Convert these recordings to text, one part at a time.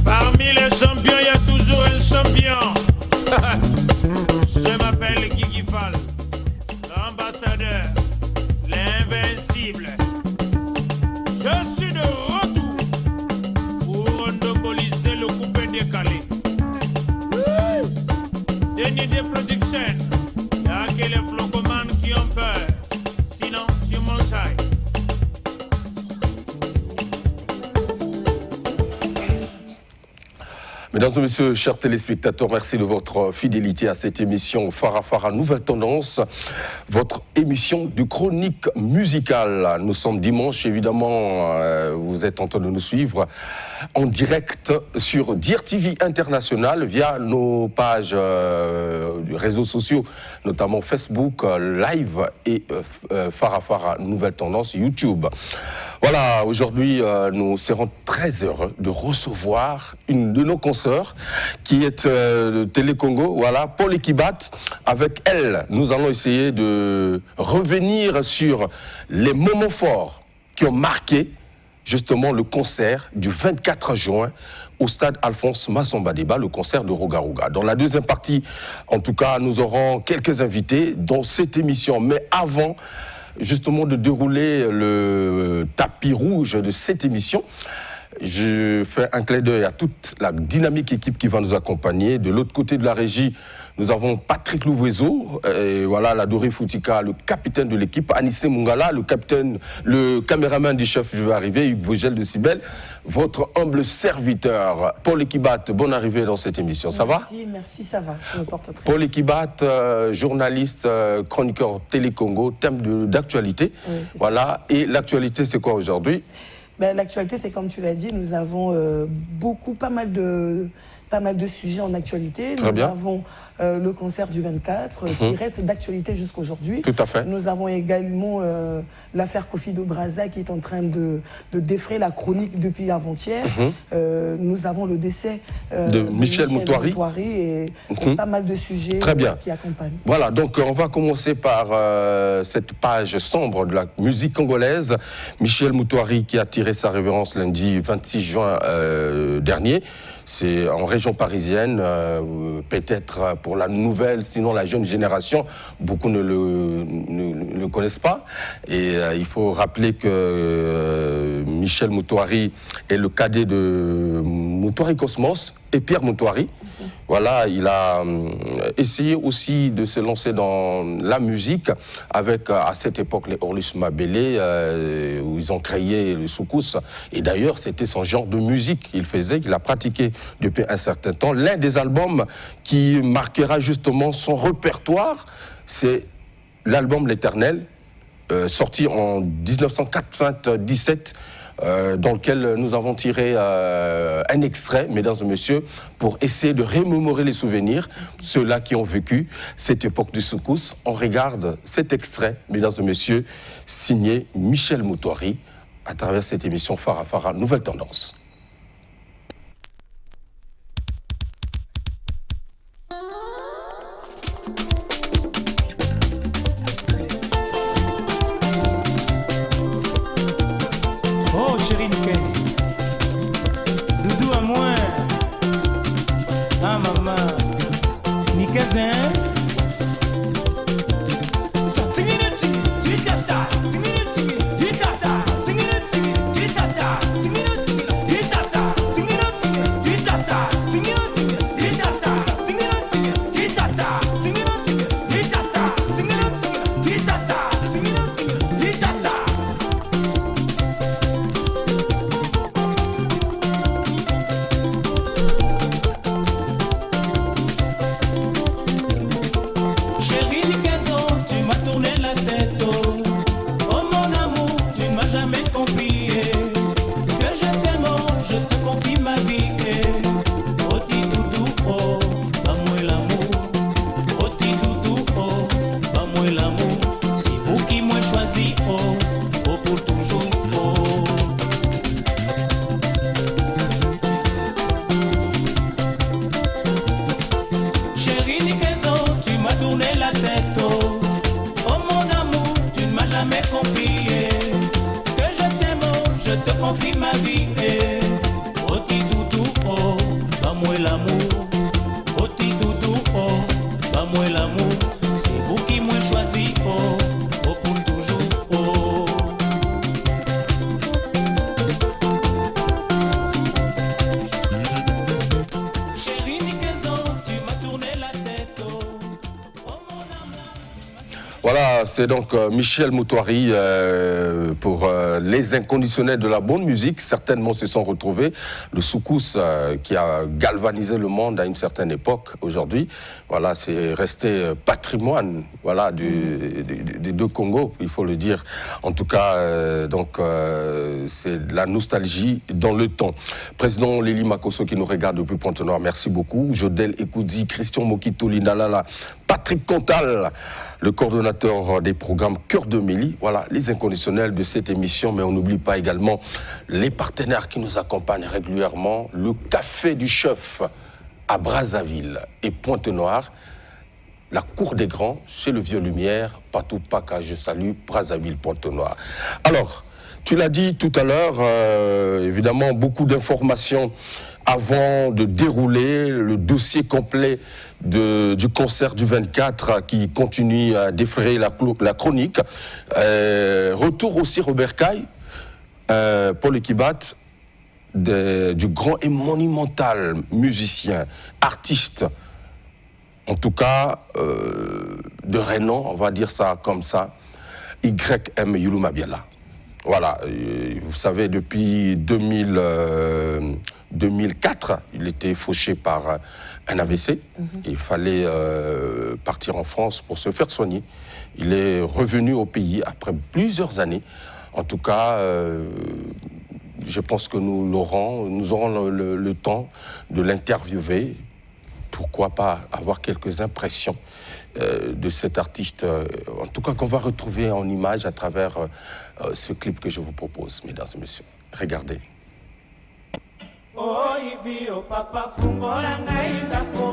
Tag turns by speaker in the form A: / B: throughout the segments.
A: Parmi les champions, il y a toujours un champion. Je m'appelle Guigui Fall, l'ambassadeur, l'invincible. Je suis de retour pour monopoliser le coupé décalé. Denis de production, il n'y a que les flocomanes qui ont peur. Sinon, tu m'enjailles.
B: Mesdames et messieurs, chers téléspectateurs, merci de votre fidélité à cette émission Farafara Nouvelle Tendance, votre émission de chronique musicale. Nous sommes dimanche, évidemment, vous êtes en train de nous suivre en direct sur Dire TV International via nos pages réseaux sociaux, notamment Facebook Live et Farafara Nouvelle Tendance YouTube. Voilà, aujourd'hui, nous serons très heureux de recevoir une de nos consoeurs qui est de Télé Congo, voilà, Paul Ekibat. Avec elle, nous allons essayer de revenir sur les moments forts qui ont marqué justement le concert du 24 juin au stade Alphonse Massamba-Déba, le concert de Roga Roga. Dans la deuxième partie, en tout cas, nous aurons quelques invités dans cette émission. Mais avant justement de dérouler le tapis rouge de cette émission, je fais un clin d'œil à toute la dynamique équipe qui va nous accompagner. De l'autre côté de la régie, nous avons Patrick Louvezo, et voilà, l'Adoré Foutika, le capitaine de l'équipe, Anissé Mungala, le caméraman du chef, je vais arriver, Hugues Vogel de Cibel, votre humble serviteur. Paul Ekibat, bonne arrivée dans cette émission, ça va?
C: Merci, ça va, je me porte très bien.
B: Paul Ekibat, journaliste, chroniqueur Télé Congo, thème d'actualité, oui, voilà, et l'actualité c'est quoi aujourd'hui?
C: L'actualité, c'est comme tu l'as dit, nous avons pas mal de sujets en actualité.
B: Très bien.
C: Nous avons le concert du 24 qui reste d'actualité jusqu'aujourd'hui.
B: Tout à fait.
C: Nous avons également l'affaire Kofido Braza qui est en train de défrayer la chronique depuis avant-hier. Nous avons le décès
B: de Michel Moutouari
C: et pas mal de sujets qui accompagnent.
B: Voilà, donc on va commencer par cette page sombre de la musique congolaise. Michel Moutouari qui a tiré sa révérence lundi 26 juin dernier. C'est en région parisienne, peut-être pour la nouvelle, sinon la jeune génération, beaucoup ne le connaissent pas. Et il faut rappeler que Michel Moutouari est le cadet de Moutouari Cosmos et Pierre Moutouari. Voilà, il a essayé aussi de se lancer dans la musique avec, à cette époque, les Orlus Mabélé, où ils ont créé le soukous. Et d'ailleurs, c'était son genre de musique qu'il a pratiqué depuis un certain temps. L'un des albums qui marquera justement son répertoire, c'est l'album L'Éternel, sorti en 1997, dans lequel nous avons tiré un extrait, mesdames et messieurs, pour essayer de remémorer les souvenirs, ceux-là qui ont vécu cette époque du soukous. On regarde cet extrait, mesdames et messieurs, signé Michel Moutouari, à travers cette émission Farafara Nouvelle Tendance.
D: Dis moi l'amour, c'est vous qui m'avez choisi, oh, oh pour toujours, oh. Chérie Nicaison, tu m'as tourné la tête, oh, oh mon amour.
B: Voilà, c'est donc Michel Moutoiri pour les inconditionnels de la bonne musique. Certainement se sont retrouvés. Le soukous qui a galvanisé le monde à une certaine époque, aujourd'hui, voilà, c'est resté patrimoine, voilà, des deux Congos, il faut le dire. En tout cas, c'est de la nostalgie dans le temps. Président Lili Makosso qui nous regarde depuis Pointe-Noire, merci beaucoup. Jodel Ekoudzi, Christian Mokito, Linalala, Patrick Contal, le coordonnateur des programmes Cœur de Mélie. Voilà, les inconditionnels de cette émission, mais on n'oublie pas également les partenaires qui nous accompagnent régulièrement. Le Café du Chef à Brazzaville et Pointe-Noire. La Cour des Grands, chez le Vieux Lumière, Patou Paka, je salue, Brazzaville, Pointe-Noire. Alors, tu l'as dit tout à l'heure, évidemment, beaucoup d'informations avant de dérouler le dossier complet du concert du 24 qui continue à défrayer la chronique. Retour aussi Robert Caille, Paul Ekibat, du grand et monumental musicien, artiste, en tout cas de renom, on va dire ça comme ça, YM Yulu Mabiala. Voilà, vous savez, depuis 2004, il était fauché par un AVC. Il fallait partir en France pour se faire soigner. Il est revenu au pays après plusieurs années. En tout cas, je pense que nous aurons le temps de l'interviewer. Pourquoi pas avoir quelques impressions de cet artiste, en tout cas qu'on va retrouver en image à travers ce clip que je vous propose, mesdames et messieurs. Regardez.
D: Oh, ivi, oh, papa, fungola ngai ndako,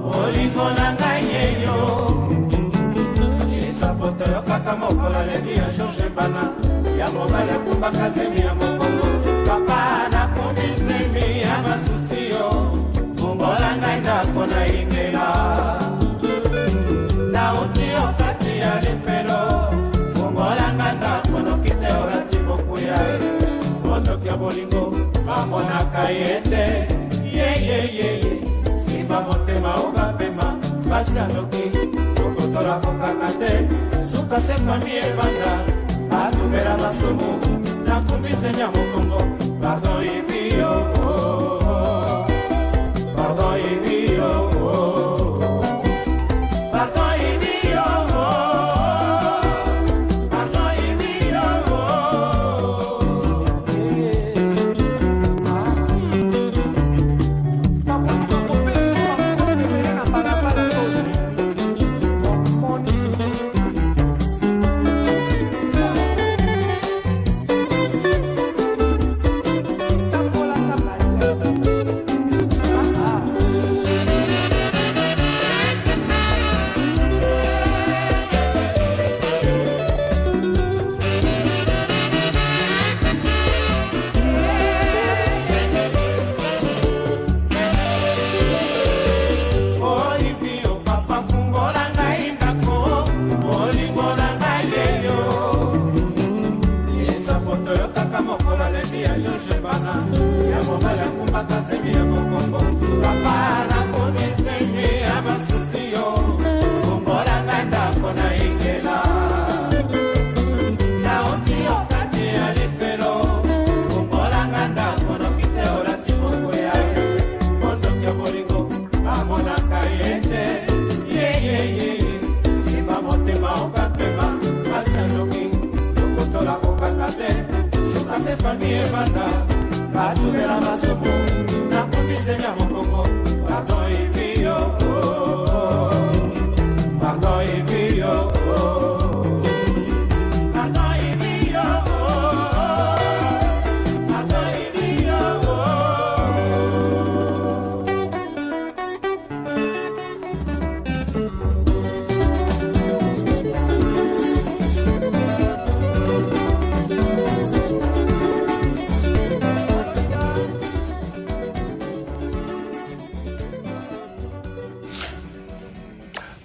D: olingo na ngai yeyo. Isapoto yo kaka mokola lebi ya George Bana, ya mobali ya kumba kazemi ya mokongo. Papa na kumbi zemi ya masusi yo, fungola ngai ndako na ingela. Na uti yo kati ya lefelo, fungola ngai ndako no kite orati mokuya. Moto kia bolingo, mamona kayete, ye, simba motema obapema, basanoki, okotola kokakate, suka se famille evanda, atubera masumu, nakumbise nya mokongo, pardon ibio, pardon ibio, pardon ibio, pardon ibio. Famille Vanda, Batubela Masobo, Nakumbisenya Mokongo, pardon Evio, pardon Evio, pardon Evio, pardon Evio.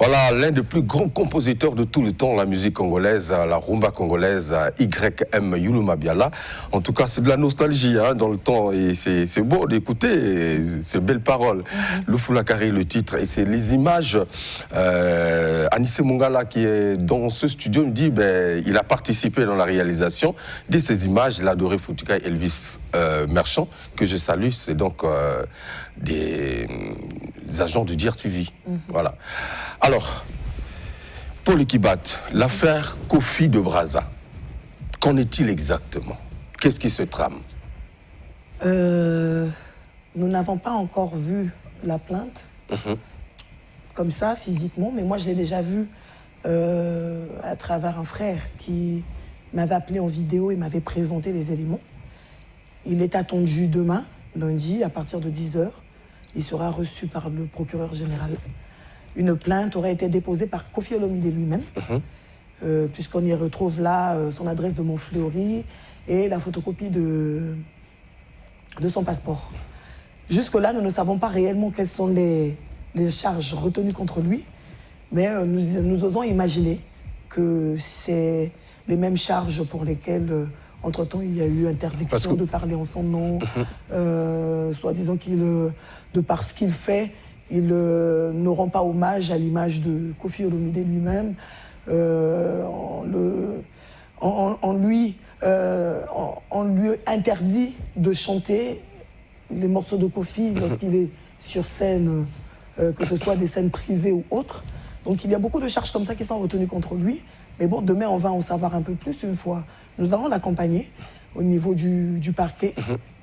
B: Voilà, l'un des plus grands compositeurs de tout le temps, la musique congolaise, la rumba congolaise, YM Yuluma Biala. En tout cas, c'est de la nostalgie hein, dans le temps et c'est beau d'écouter ces belles paroles. Lufula Kari, le titre, et c'est les images. Anissé Mungala, qui est dans ce studio, me dit il a participé dans la réalisation de ces images. L'adoré Foutuka Elvis Merchant, que je salue, c'est donc des agents du DIR-TV. Voilà. Alors, Paul Kibat, l'affaire Kofi de Brazza, qu'en est-il exactement? Qu'est-ce qui se trame?
C: Nous n'avons pas encore vu la plainte, comme ça, physiquement, mais moi je l'ai déjà vu à travers un frère qui m'avait appelé en vidéo et m'avait présenté les éléments. Il est attendu demain, lundi, à partir de 10h. Il sera reçu par le procureur général. Une plainte aurait été déposée par Kofi Olomide lui-même, puisqu'on y retrouve là son adresse de Montfleury et la photocopie de son passeport. Jusque-là, nous ne savons pas réellement quelles sont les charges retenues contre lui, mais nous osons imaginer que c'est les mêmes charges pour lesquelles, entre-temps, il y a eu interdiction de parler en son nom, soit disant qu'il, de par ce qu'il fait, il ne rend pas hommage à l'image de Kofi Olomide lui-même, on lui interdit de chanter les morceaux de Kofi lorsqu'il est sur scène, que ce soit des scènes privées ou autres. Donc il y a beaucoup de charges comme ça qui sont retenues contre lui. Mais bon, demain on va en savoir un peu plus une fois. Nous allons l'accompagner au niveau du parquet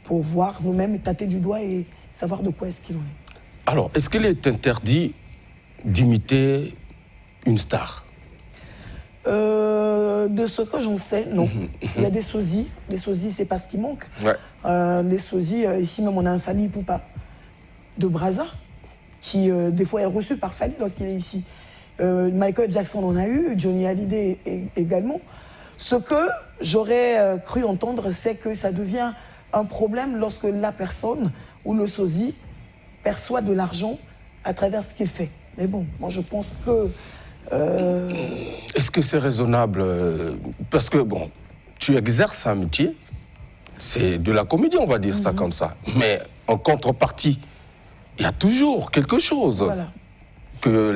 C: pour voir nous-mêmes, tâter du doigt et savoir de quoi est-ce qu'il en est.
B: Alors, est-ce qu'il est interdit d'imiter une star?
C: De ce que j'en sais, non. Il y a des sosies. Les sosies, c'est pas ce qui manque. Ouais. Les sosies, ici même, on a un Fally Ipupa de Brazza qui, des fois, est reçu par Fally lorsqu'il est ici. Michael Jackson en a eu, Johnny Hallyday également. Ce que j'aurais cru entendre, c'est que ça devient un problème lorsque la personne ou le sosie perçoit de l'argent à travers ce qu'il fait. Mais bon, moi je pense que...
B: Est-ce que c'est raisonnable? Parce que, bon, tu exerces un métier, c'est de la comédie, on va dire ça comme ça. Mais en contrepartie, il y a toujours quelque chose que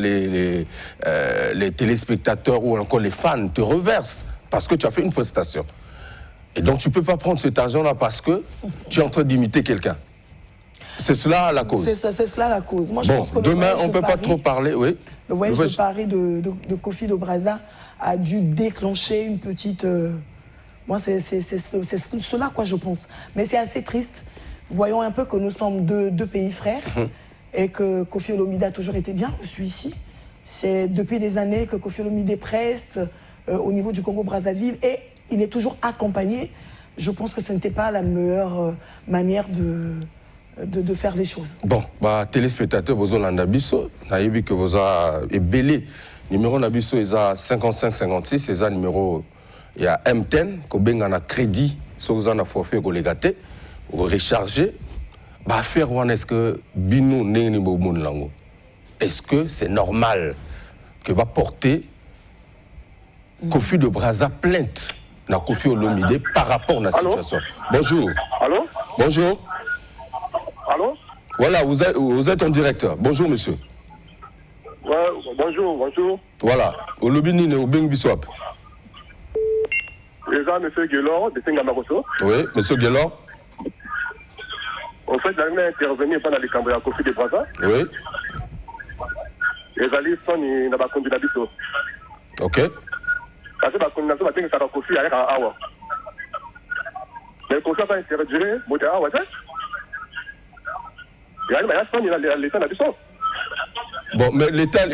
B: les téléspectateurs ou encore les fans te reversent parce que tu as fait une prestation. Et donc tu ne peux pas prendre cet argent-là parce que tu es en train d'imiter quelqu'un. C'est cela la cause.
C: C'est cela la cause. Moi, je
B: bon,
C: pense que
B: demain, on ne peut pas trop parler, oui.
C: Le voyage de Paris de Kofi de Brazza a dû déclencher une petite... Moi, c'est cela, quoi, je pense. Mais c'est assez triste. Voyons un peu que nous sommes deux pays frères et que Kofi Olomide a toujours été bien reçu ici. C'est depuis des années que Kofi Olomide presse au niveau du Congo-Brazzaville et il est toujours accompagné. Je pense que ce n'était pas la meilleure manière de faire les choses. Bon,
B: bah, téléspectateurs, vous avez Nabiso, naïbi que vous avez belé. Numéro Nabiso, il a 55-56, c'est ça numéro, il y a M10, qu'on a un crédit, sur vous avez forfait, qu'on les gâté, vous rechargez. Bah, faire est-ce que Bino n'est lango? Est-ce que c'est normal que va porter Kofi de Brazza plainte na Kofi Olomide par rapport à la situation? Bonjour.
E: Allô?
B: Bonjour.
E: Allô?
B: Voilà, vous êtes en direct. Bonjour, monsieur.
E: Ouais, bonjour.
B: Voilà. Olobini ne Obeng Biswap.
E: Les gens, monsieur Guélor, de Singamaroso.
B: Oui, monsieur Guélor.
E: En fait, j'allais intervenir pendant les Cambréens à Kofi de Brazza.
B: Oui.
E: Les alliés sont dans la conduite d'habito.
B: Ok.
E: Parce que la condamnation va être que ça va Kofi avec un awa. Mais le conseil va interdire, modèle awa, c'est?
B: Bon, mais l'État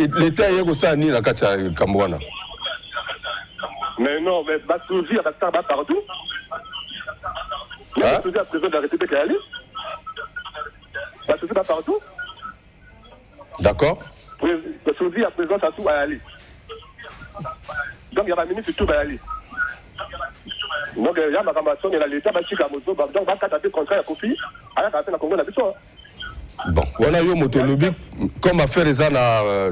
B: est aussi à la Katia Kambouana.
E: Mais non, mais Bassouzi a partout. Bassouzi a président de la République à Ali. Bassouzi va partout.
B: D'accord.
E: Bassouzi a président à tout à Ali. Donc il y a un ministre tout à Ali. Donc il y a ma camarade, il y a l'État, donc il va taper contre la Kofi, à la Congo la Bissau.
B: Bon, voilà, yo motolobi comme affaire les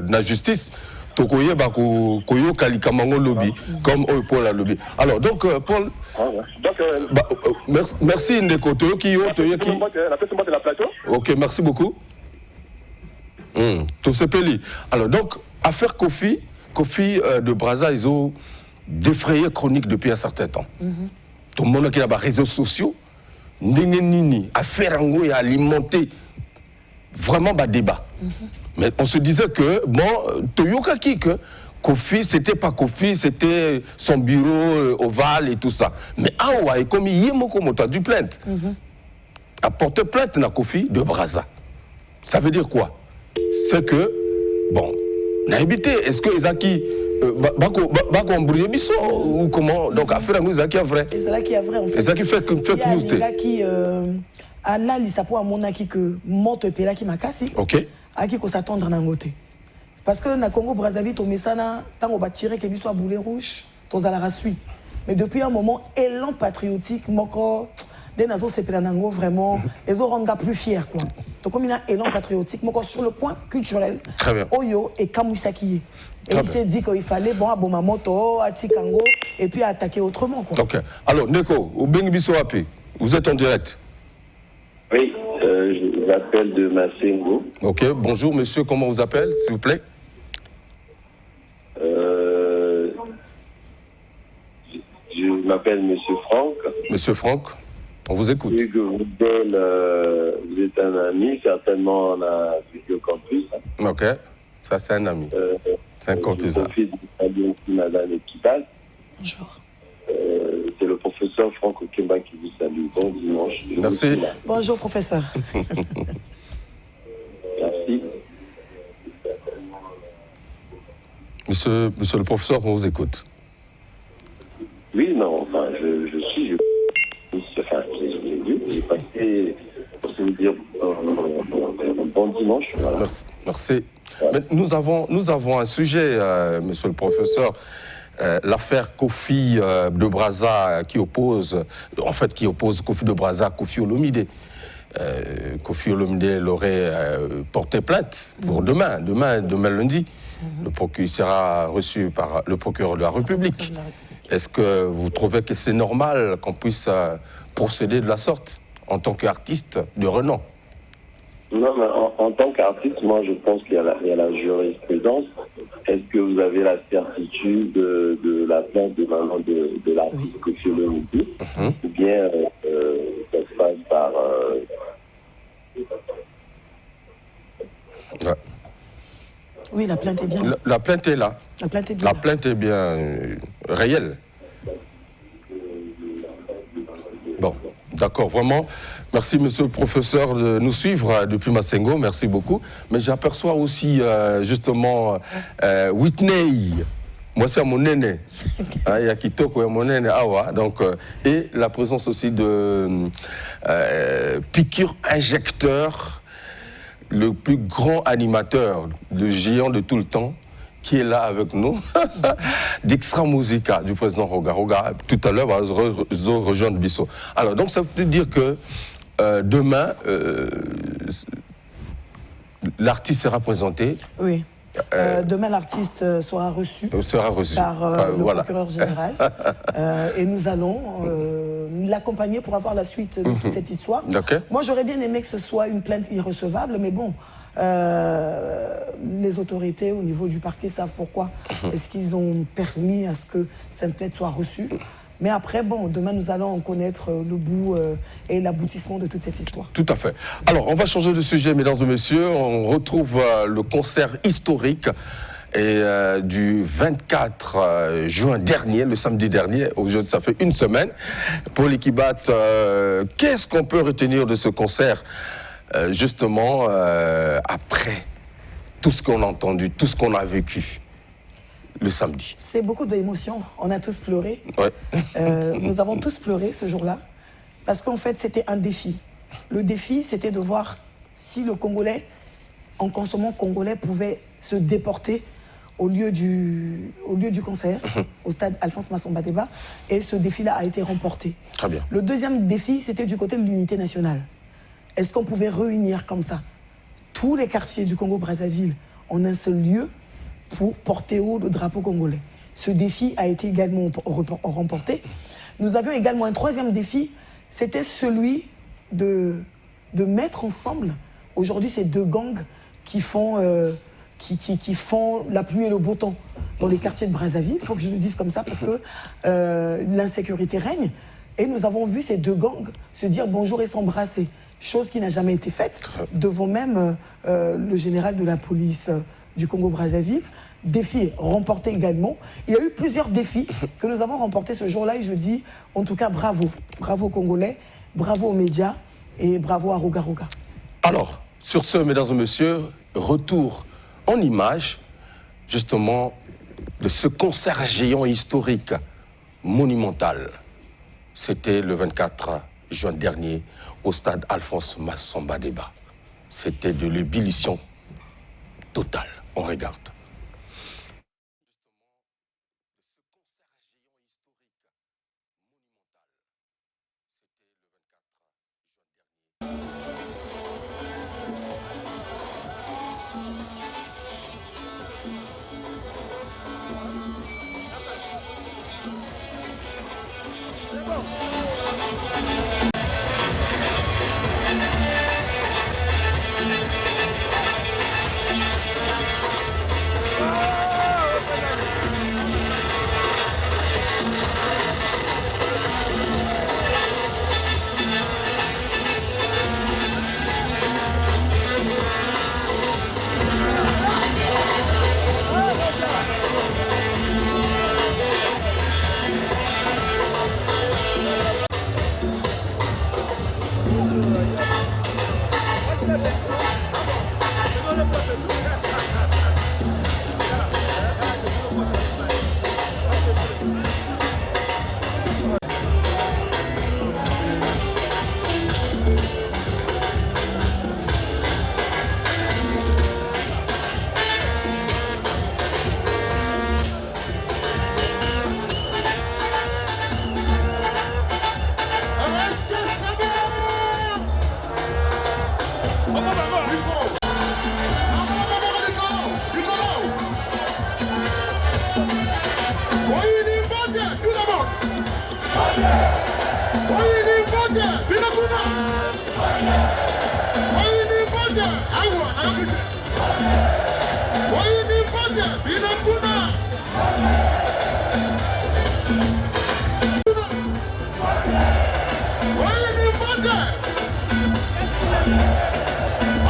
B: na justice, Tokoye Bako Koyo Kalikamango Lobby, comme Paul a lobby. Alors, donc, Paul.
E: Donc,
B: merci Ndeko. Toyoki.
E: la personne de la plateau.
B: Ok, merci beaucoup. Tout ce pays. Alors, donc, affaire Kofi de Brazza, ils ont défrayé chronique depuis un certain temps. Tout le monde qui a des réseaux sociaux, Nini, affaire Ango et alimenter vraiment un débat. Mais on se disait que, bon, Toyoka que Kofi, c'était pas Kofi, c'était son bureau ovale et tout ça. Mais Awa, et comme Yemoko Mota du plainte, a porté plainte na Kofi de Brazza. Ça veut dire quoi? C'est que, bon, n'a évité, est-ce que Isaki, Bako embrouillé biso ou comment? Donc, affaire Ango, Isaki est vrai.
C: Isaki est vrai, en fait.
B: Isaki fait news.
C: Il y a qui, Ala, il s'appuie à mon aki que monte pela qui m'a cassé.
B: Ok.
C: Aki ko s'attendre na ngote. Parce que na Congo Brazzaville to mesana tant on va tirer que biso à boulet rouge, to za la rasui. Mais depuis un moment élan patriotique moko des nations c'est pelanango vraiment les ont rendu plus fiers quoi. Donc comme il a élan patriotique moko sur le point culturel.
B: Très bien.
C: Oyo et Kamusaki. Et il s'est dit qu'il fallait bon aboma moto à Tikango et puis attaquer autrement quoi.
B: Ok. Alors Neko, au Bengi biso api, vous êtes en direct.
F: Oui, je m'appelle de Massengo.
B: Ok, bonjour monsieur, comment vous appelez, s'il vous plaît?
F: Je m'appelle monsieur Franck.
B: Monsieur Franck, on vous écoute.
F: Vu que vous êtes un ami, certainement on a vécu au campus.
B: Ok, ça c'est un ami. C'est un campus.
F: Je confie de madame Equital.
C: Bonjour.
F: C'est le professeur Franck Okemba qui vous salue. Bon dimanche.
B: Merci.
C: Bonjour professeur.
F: Merci.
B: Monsieur le professeur, on vous écoute.
F: Oui, non, enfin, enfin, j'ai vu, j'ai passé, pour se dire, un bon dimanche. Voilà.
B: Merci. Mais nous avons un sujet, monsieur le professeur. L'affaire Kofi de Brazza qui oppose Kofi de Brazza à Kofi Olomide. Kofi Olomide l'aurait porté plainte pour demain lundi. Il sera reçu par le procureur de la République. Est-ce que vous trouvez que c'est normal qu'on puisse procéder de la sorte en tant qu'artiste de renom?
F: Non, mais en tant qu'artiste, moi je pense qu'il y a la jurisprudence. Est-ce que vous avez la certitude de la plainte de l'artiste Kofi Olomide ou bien ça se passe par...
B: Ouais.
C: Oui, la plainte est bien là.
B: La plainte est là.
C: La plainte est bien
B: La
C: là.
B: plainte est bien réelle. Bon, d'accord, vraiment. Merci, monsieur le professeur, de nous suivre depuis Massengo. Merci beaucoup. Mais j'aperçois aussi, justement, Whitney. Moi, c'est mon aîné. Il y a Kitoko, mon aîné, Awa. Donc, et la présence aussi de piqûre injecteur, le plus grand animateur, le géant de tout le temps, qui est là avec nous, d'Extra Musica, du président Roga. Roga, tout à l'heure, va rejoindre Bissot. Alors, donc, ça veut dire que demain, l'artiste sera présenté. Oui.
C: Demain, l'artiste sera reçu par le procureur général. Et nous allons l'accompagner pour avoir la suite de toute cette histoire.
B: Okay.
C: Moi, j'aurais bien aimé que ce soit une plainte irrecevable, mais bon, les autorités au niveau du parquet savent pourquoi. Est-ce qu'ils ont permis à ce que cette plainte soit reçue? Mais après, bon, demain, nous allons connaître le bout et l'aboutissement de toute cette histoire.
B: Tout à fait. Alors, on va changer de sujet, mesdames et messieurs. On retrouve le concert historique du 24 juin dernier, le samedi dernier. Aujourd'hui, ça fait une semaine. Paul Ekibat, qu'est-ce qu'on peut retenir de ce concert, justement, après tout ce qu'on a entendu, tout ce qu'on a vécu le samedi?
C: C'est beaucoup d'émotions. On a tous pleuré.
B: Ouais.
C: Nous avons tous pleuré ce jour-là. Parce qu'en fait, c'était un défi. Le défi, c'était de voir si le Congolais, en consommant congolais, pouvait se déporter au lieu du concert, au stade Alphonse Massomba Débat. Et ce défi-là a été remporté.
B: Très bien.
C: Le deuxième défi, c'était du côté de l'unité nationale. Est-ce qu'on pouvait réunir comme ça tous les quartiers du Congo-Brazzaville en un seul lieu pour porter haut le drapeau congolais. Ce défi a été également remporté. Nous avions également un troisième défi, c'était celui de mettre ensemble, aujourd'hui ces deux gangs qui font la pluie et le beau temps dans les quartiers de Brazzaville. Il faut que je le dise comme ça parce que l'insécurité règne. Et nous avons vu ces deux gangs se dire bonjour et s'embrasser. Chose qui n'a jamais été faite devant même le général de la police du Congo-Brazzaville. Défi remporté également. Il y a eu plusieurs défis que nous avons remportés ce jour-là et je dis en tout cas bravo. Bravo aux Congolais, bravo aux médias et bravo à Roga Roga.
B: Alors, sur ce, mesdames et messieurs, retour en images, justement, de ce concert géant historique monumental. C'était le 24 juin dernier au stade Alphonse Massamba Débat. C'était de l'ébullition totale. On regarde.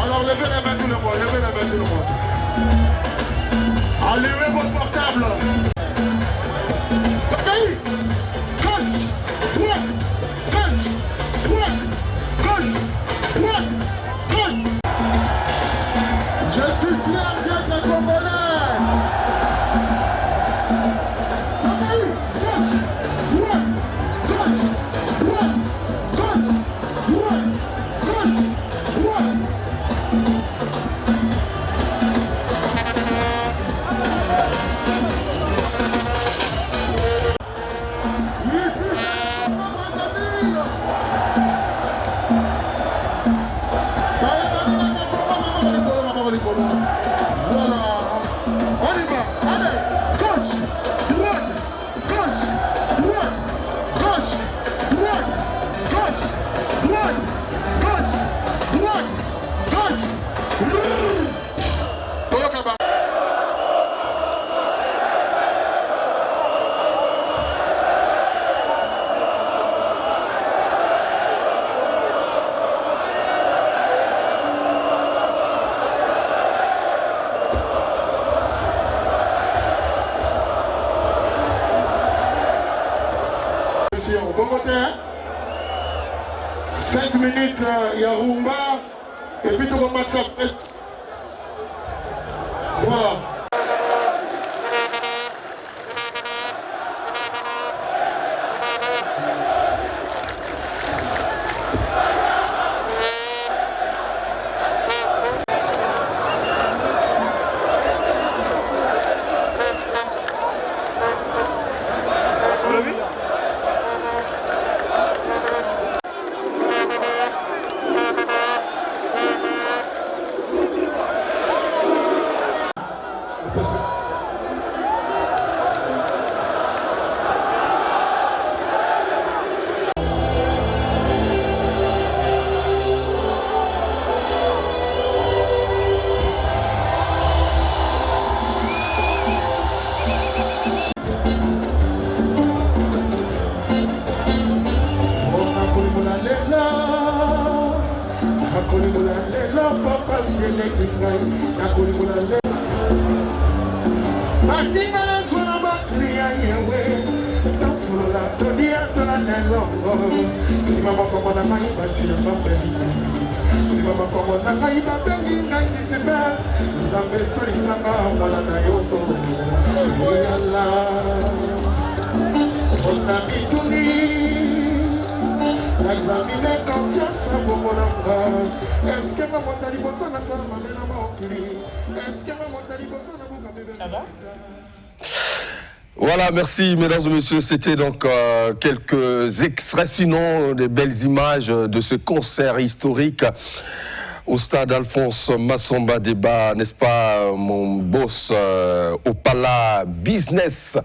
G: Alors levez les mains tout le monde, levez les mains tout le monde. Allumez votre portable. Pays. Gauche, droite, gauche, droite, gauche, droite, gauche. Je suis fier d'être Congolais. Pays. Gauche, droite, gauche, droite, gauche, droite, gauche, droite. Voilà, on y va, allez, gauche, droite, gauche, droite, gauche, droite, gauche, droite, gauche, droite, gauche. Bon côté, 5 minutes, il y a rumba, et puis tout le monde s'appelle. Voilà.
B: Voilà, merci mesdames et messieurs, c'était donc quelques extraits, sinon des belles images de ce concert historique au stade Alphonse Massamba Débat, n'est-ce pas, mon boss Opala Business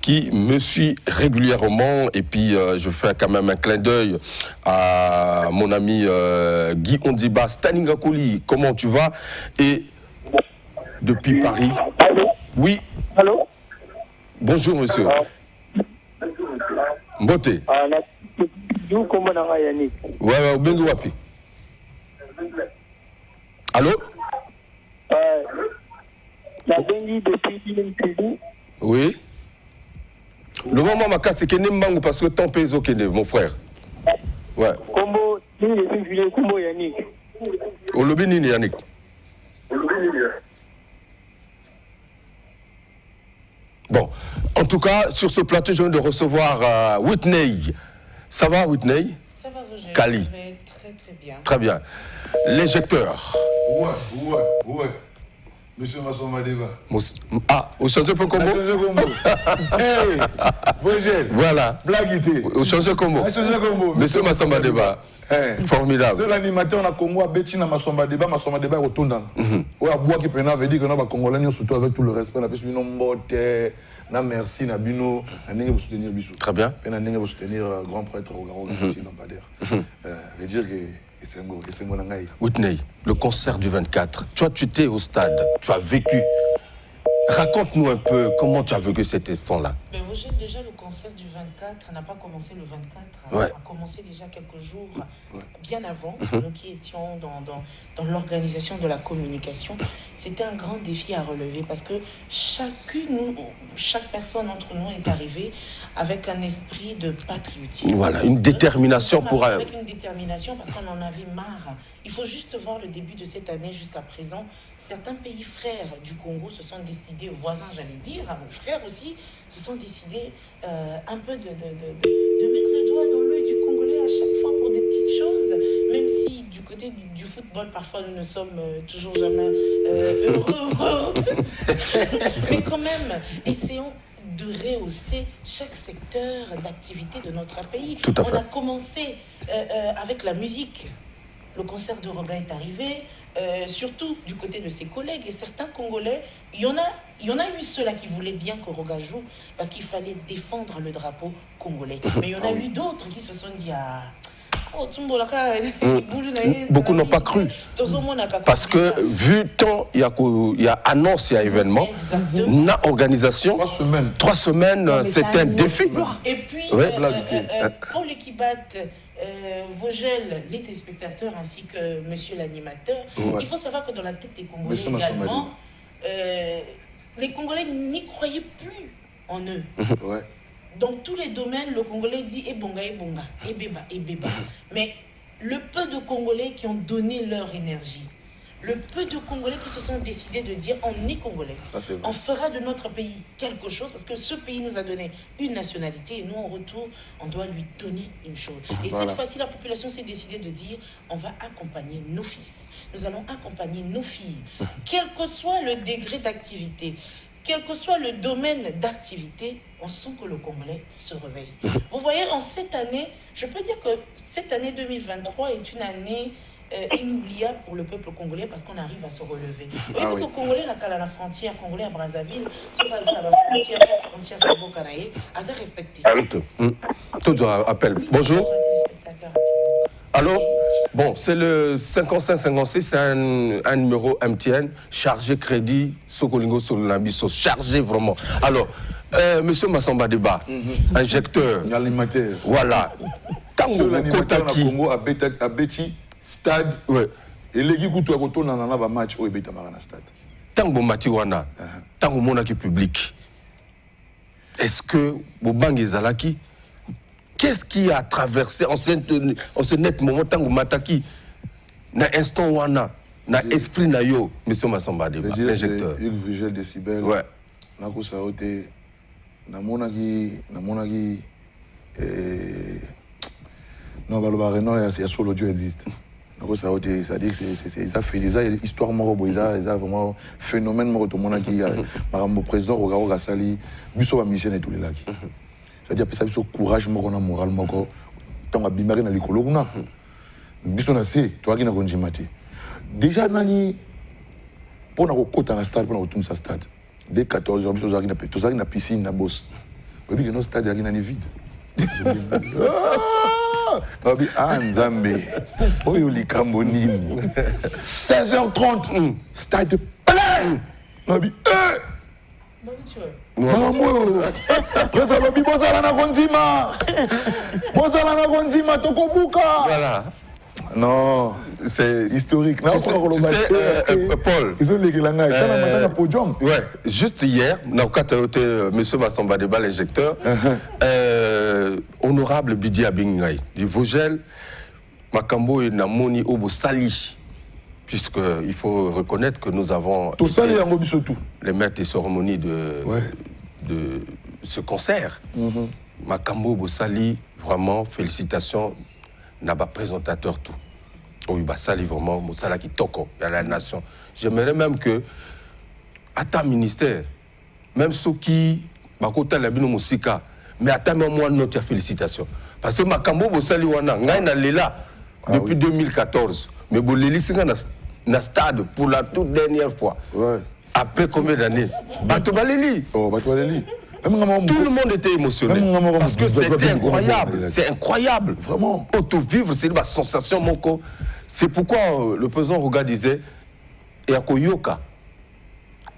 B: qui me suit régulièrement. Et puis je fais quand même un clin d'œil à mon ami Guy Ondiba Staningakoli. Comment tu vas? Et depuis Paris.
E: Allô?
B: Oui.
E: Allô?
B: Bonjour monsieur. Mbote.
E: Comment Yannick?
B: Ouais, Bengo Wapi. Allô?
E: La Bengi depuis
B: Oui. Le moment ma casse c'est que Nimbangu parce que tant pèse au Kende, mon frère. Ouais.
E: Combo, Combo Yannick.
B: Au lobby Nini Yannick. Bon, en tout cas, sur ce plateau, je viens de recevoir Whitney. Ça va, Whitney?
H: Ça va, Roger.
B: Kali.
H: Je vais très, très bien.
B: Très bien. L'éjecteur.
I: Ouais. Monsieur Massamba Débat.
B: Ah, vous changez peu combo?
I: Hey, Vogel.
B: Voilà.
I: Blaguité.
B: Vous changez combo? Monsieur Massamba Débat. Formidable.
I: C'est l'animateur na Congo a Betty na Massamba Débat est retourné. Ouais, à bois qui peut veut dire que nous Congolais surtout avec tout le respect na bino mbote na merci na bino na ninge vous soutenir biso.
B: Très bien.
I: Et na ninge vous soutenir grand prêtre Rogaro Gassi Lampadaire. Veut dire que
B: Whitney, le concert du 24, toi tu étais au stade, tu as vécu. Raconte-nous un peu comment tu as vécu cet instant-là.
H: Ben, Roger, déjà le concert du 24 n'a pas commencé le 24,
B: ouais.
H: A commencé déjà quelques jours bien avant, nous qui étions dans l'organisation de la communication. C'était un grand défi à relever parce que chaque personne entre nous est arrivée avec un esprit de patriotisme.
B: Voilà, une détermination pour...
H: Avec une détermination parce qu'on en avait marre. Il faut juste voir le début de cette année jusqu'à présent. Certains pays frères du Congo se sont décidés, voisins j'allais dire, à nos frères aussi, se sont décidés un peu de mettre le doigt dans l'œil du Congolais à chaque fois pour des petites choses, même si du côté du football, parfois nous ne sommes toujours jamais heureux. Mais quand même, essayons de rehausser chaque secteur d'activité de notre pays.
B: Tout à fait.
H: On a commencé avec la musique. Le concert de Roga est arrivé, surtout du côté de ses collègues et certains Congolais. Il y en a eu ceux-là qui voulaient bien que Roga joue parce qu'il fallait défendre le drapeau congolais. Mais il y en a eu d'autres qui se sont dit
B: beaucoup n'ont pas cru. Parce que vu tant il y a annonce, il y a événement, na organisation, 3 semaines, c'est un défi.
H: Et puis, pour l'équipe Vogel, les téléspectateurs ainsi que monsieur l'animateur, il faut savoir que dans la tête des Congolais également, les Congolais n'y croyaient plus en eux. Dans tous les domaines, le Congolais dit ebonga, ebeba. Mais le peu de Congolais qui ont donné leur énergie, le peu de Congolais qui se sont décidés de dire on est Congolais, on fera de notre pays quelque chose parce que ce pays nous a donné une nationalité et nous en retour on doit lui donner une chose. Et cette fois-ci la population s'est décidée de dire on va accompagner nos fils, nous allons accompagner nos filles, quel que soit le degré d'activité, quel que soit le domaine d'activité, on sent que le Congolais se réveille. Vous voyez, en cette année, je peux dire que cette année 2023 est une année inoubliable pour le peuple congolais parce qu'on arrive à se relever. Vous voyez que le Congolais n'a qu'à la frontière, Congolais à Brazzaville, ce pas à la frontière de Bokanaï, à se respecter.
B: Tout appel. Bonjour. Allô? Bon, c'est le 5556, c'est un numéro MTN, chargé crédit, Sokolingo Sololambiso, chargé vraiment. Alors, monsieur Massamba Débat, injecteur,
I: animateur.
B: voilà.
I: L'animateur na Congo à Betty, stade, Et les qui coûtent à côté dans un match où il est à stade.
B: Tant que Matiwana, tant que mon public, est-ce que Bobang Zalaki, qu'est-ce qui a traversé en ce net moment tant que Mataki, na instant wana, na esprit na yo, monsieur Massamba Deba, l'injecteur.
I: Il vigile décibel.
B: Ouais.
I: Na ko saote, na monaki, non, il y a sur l'audio existe. C'est-à-dire que ça fait des histoires, ça vraiment phénomène, le président Rogaro Gassali, Busso Michel et tous les lacs. C'est-à-dire que ça a courage, moral, tant que Bimari n'a l'écolo, Busso n'a pas, toi qui n'as pas de déjà, pour nous côté dans le stade, pour nous retourner au stade, dès 14h, Busso a une piscine, une bosse. Puis il y a un stade qui est vide. Nzambe. 16h30, stade plein.
B: Voilà.
I: Non, c'est historique.
B: Tu sais, Paul. Ouais, juste hier, monsieur Massamba Deba, l'injecteur, honorable Bidi Abingay, du Vogel, Makambo et Namoni Obo Sali, puisqu'il faut reconnaître que nous avons les maîtres des cérémonies de ce concert. Makambo Obo Sali, vraiment, félicitations. N'a pas présentateur tout. Oui, bah ça, vraiment, Moussala qui toko, il y a la nation. J'aimerais même que, à ta ministère, même ceux qui, bah, côté la bino musika, mais à ta même moi, notre félicitations. Parce que Makambo, Bossali Wana, n'a là depuis 2014. Mais Boleli, c'est un stade pour la toute dernière fois.
I: Ouais.
B: Après combien d'années? Batobaleli.
I: Oh, Batobaleli.
B: Tout le monde était émotionné parce que c'était incroyable, c'est incroyable. Vraiment. Auto-vivre, c'est la sensation, mon corps. C'est pourquoi le président Roga disait, et à Koyoka,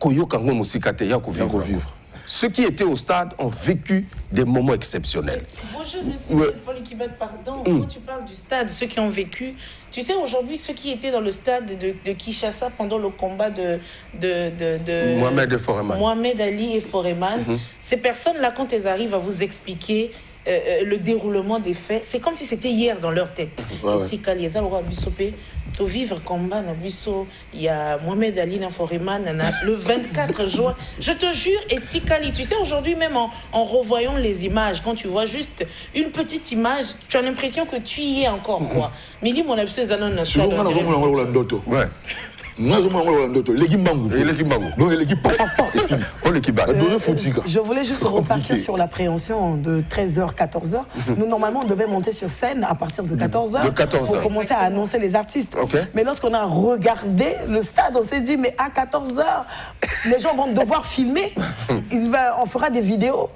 B: vivre. Ceux qui étaient au stade ont vécu des moments exceptionnels.
H: Pardon, quand tu parles du stade, ceux qui ont vécu, tu sais aujourd'hui ceux qui étaient dans le stade de Kinshasa pendant le combat de Mohamed Ali et Foreman, ces personnes-là, quand elles arrivent à vous expliquer le déroulement des faits, c'est comme si c'était hier dans leur tête. Au vivre combat il y a Mohamed Ali Foreman le 24 juin. Je te jure, et Tikali, tu sais aujourd'hui même en revoyant les images, quand tu vois juste une petite image, tu as l'impression que tu y es encore quoi. Mais dis mon absence
C: Je voulais juste repartir sur l'appréhension de 13h, 14h. Nous, normalement, on devait monter sur scène à partir de 14h pour commencer à annoncer les artistes. Mais lorsqu'on a regardé le stade, on s'est dit, mais à 14h, les gens vont devoir filmer. On fera des vidéos.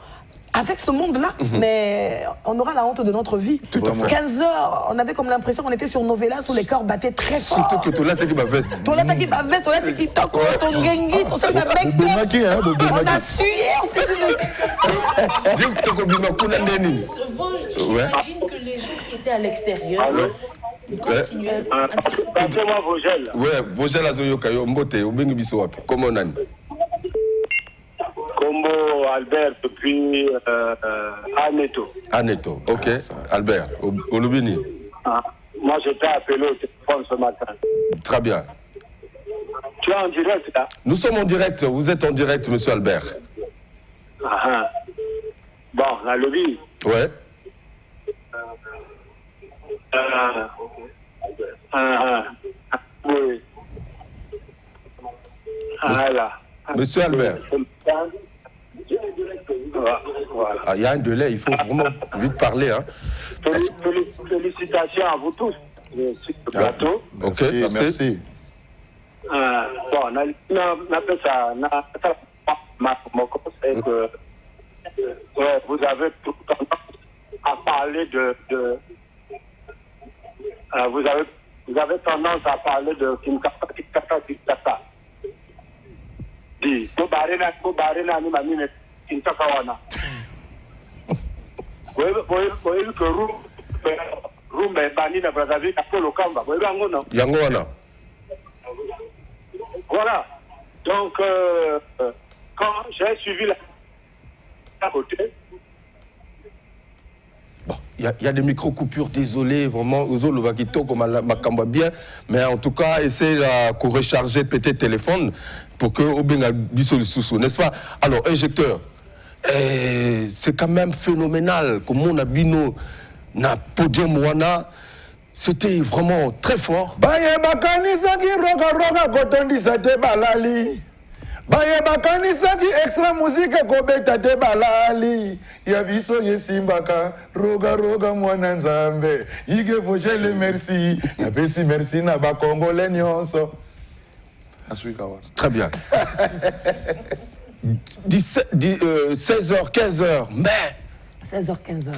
C: Avec ce monde-là, mais on aura la honte de notre vie. 15 heures, on avait comme l'impression qu'on était sur Novelas où les cœurs battaient très fort.
B: Surtout que Tola qui va veste.
C: Tola qui va veste, Tola qui toque, ton gengi, ton seul make-up. On a sué, on s'est
H: J'imagine que les gens qui étaient à l'extérieur continuaient.
E: Appelez-moi Vogel.
B: Ouais, Vogel Azoyoka, Mbote, Obengi Bissoap. Comment on a
E: Combo Albert depuis Aneto.
B: Aneto, ok. Albert, Olubini.
E: Moi, j'étais appelé au téléphone ce matin.
B: Très bien.
E: Tu es en direct là?
B: Nous sommes en direct. Vous êtes en direct, monsieur Albert.
E: Bon, la lobby.
B: Ouais.
E: Oui. Voilà.
B: Monsieur Albert. Il y a un délai, il faut vraiment vite parler. Hein.
E: Félicitations à vous tous sur le plateau.
B: Ok, merci.
E: Bon, on appelle ça, c'est que vous avez tendance à parler vous avez tendance à parler de Kinshasa. Ko barena ni mamine Kinshasa wana. Wewe que rumbe bani na Brazzaville ko lokamba. Wewe ngono.
B: Yango wana.
E: Voilà. Donc, quand j'ai suivi à côté...
B: Bon, il y a des micro-coupures, désolé, vraiment, aux autres, le comme ma bien, mais en tout cas, essayez de recharger peut-être le téléphone pour que au bien n'est-ce pas? Alors, injecteur, c'est quand même phénoménal, comme on a bino na podium wana, c'était vraiment très fort.
I: Baye bakanisaki roga kotondisa te balali. Baye bakanisaki extra musique kobeta te balali. Ya biso yesimbaka roga mwana nzambe. Yige vojele merci. Na pesi merci na ba congolais nyonso.
B: Très bien. 16h, 15h, mais
C: 16h, 15h.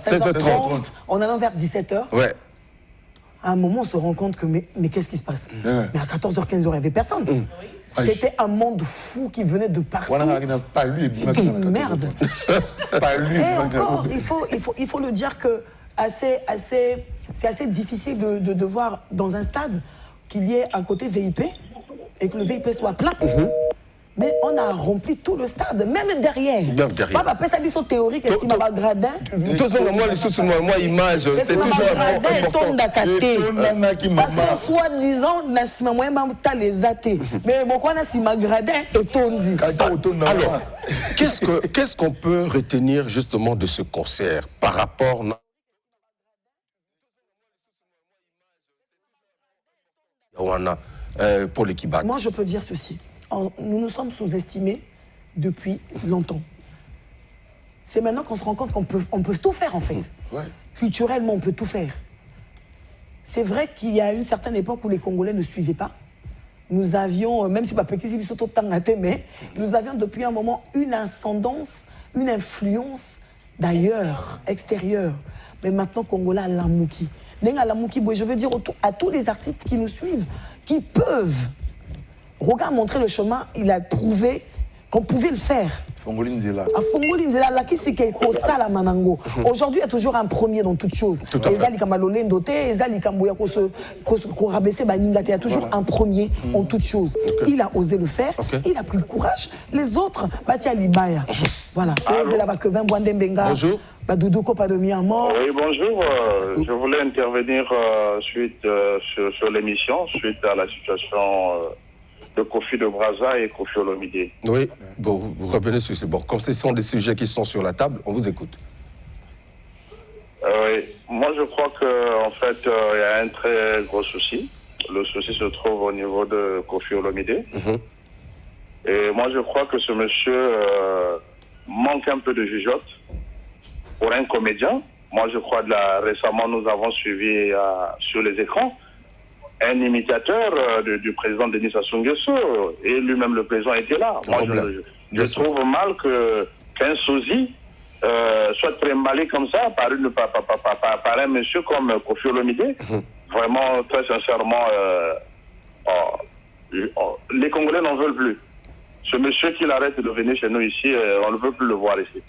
C: 16h30. On allant vers 17h.
B: Ouais.
C: À un moment, on se rend compte que, mais qu'est-ce qui se passe? Mais à 14h, 15h, il n'y avait personne. C'était un monde fou qui venait de partout.
I: Pas lui.
C: Merde.
I: Pas lui.
C: Et encore, il faut le dire que c'est assez difficile de devoir, dans un stade, qu'il y ait un côté VIP et que le VIP soit plein. Mais on a rempli tout le stade, même derrière.
B: Même derrière.
C: Pas ça dit théorique, et si ma gradin.
B: Moi, image, c'est toujours important.
C: Parce que soi-disant, les athées. Mais pourquoi on a ma gradin et tondi.
B: Alors, qu'est-ce qu'on peut retenir justement de ce concert par rapport pour l'équipe?
C: Moi, je peux dire ceci. Nous nous sommes sous-estimés depuis longtemps. C'est maintenant qu'on se rend compte qu'on peut tout faire, en fait.
I: Ouais.
C: Culturellement, on peut tout faire. C'est vrai qu'il y a une certaine époque où les Congolais ne suivaient pas. Nous avions, même si pas mais nous avions depuis un moment une ascendance, une influence d'ailleurs, extérieure. Mais maintenant, Congolais à Lamouki. Je veux dire à tous les artistes qui nous suivent, qui peuvent. Roga a montré le chemin, il a prouvé qu'on pouvait le faire.
I: Fongolinzela.
C: Aujourd'hui, il y a toujours un premier dans toute chose. Il y a toujours un premier en toute chose. Il a osé le faire, il a pris le courage. Les autres, voilà.
B: Bonjour.
J: Oui, bonjour. Je voulais intervenir suite sur l'émission, suite à la situation de Kofi de Brazza et Kofi Olomide.
B: Oui, bon, vous revenez sur ce bord. Comme ce sont des sujets qui sont sur la table, on vous écoute.
J: Oui, moi je crois qu'en fait, il y a un très gros souci. Le souci se trouve au niveau de Kofi Olomide. Et moi je crois que ce monsieur manque un peu de jugeote pour un comédien. Moi je crois récemment nous avons suivi sur les écrans un imitateur du président Denis Sassou Nguesso, et lui-même le président était là. Moi, je trouve mal qu'un sosie soit trimballé comme ça par un monsieur comme Kofi Olomide. Vraiment, très sincèrement, les Congolais n'en veulent plus. Ce monsieur qu'il arrête de venir chez nous ici, on ne veut plus le voir ici.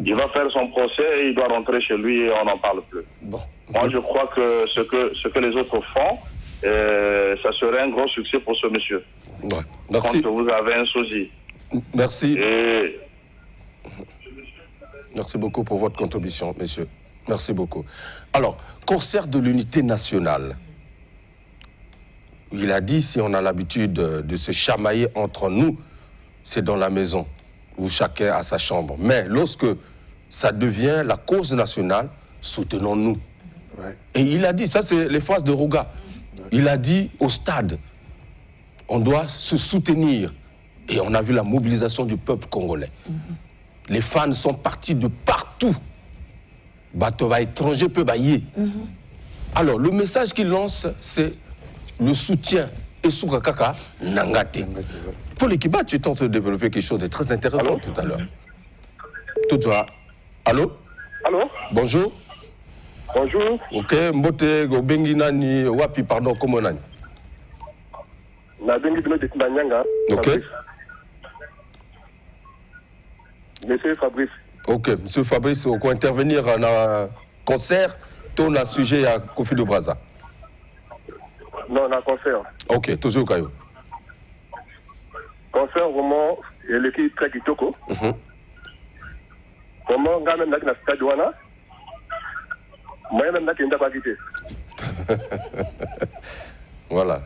J: Il va faire son procès et il doit rentrer chez lui et on n'en parle plus. Bon. Moi, je crois que ce que les autres font, ça serait un gros succès pour ce monsieur.
B: Ouais. Merci.
J: Quand vous avez un sosie.
B: Merci. Merci beaucoup pour votre contribution, monsieur. Merci beaucoup. Alors, concert de l'unité nationale. Il a dit, si on a l'habitude de se chamailler entre nous, c'est dans la maison, où chacun a sa chambre. Mais lorsque ça devient la cause nationale, soutenons-nous. Ouais. Et il a dit, ça c'est les phrases de Roga. Il a dit au stade, on doit se soutenir. Et on a vu la mobilisation du peuple congolais. Les fans sont partis de partout. Batoba étranger peut bailler. Alors, le message qu'il lance, c'est le soutien. Et Soukakaka, Nangate. Pour l'équipe, tu tentes de développer quelque chose de très intéressant tout à l'heure. Tout ça. Allô?
E: Allô?
B: Bonjour.
E: Bonjour.
B: Ok, Mbote, Gobengi Nani, Wapi, pardon, comment Nani?
E: Nabengi Bino de Kindanyanga.
B: Ok.
E: Monsieur Fabrice.
B: Ok, monsieur Fabrice, on peut intervenir dans un concert, ton un sujet à Kofi de Brazza.
E: Non, on a concert.
B: Ok, toujours Kayo.
E: concert vraiment l'équipe très kitoko. Comment gars même là na stade wana. Moi même là qui n'a pas quitté.
B: Voilà.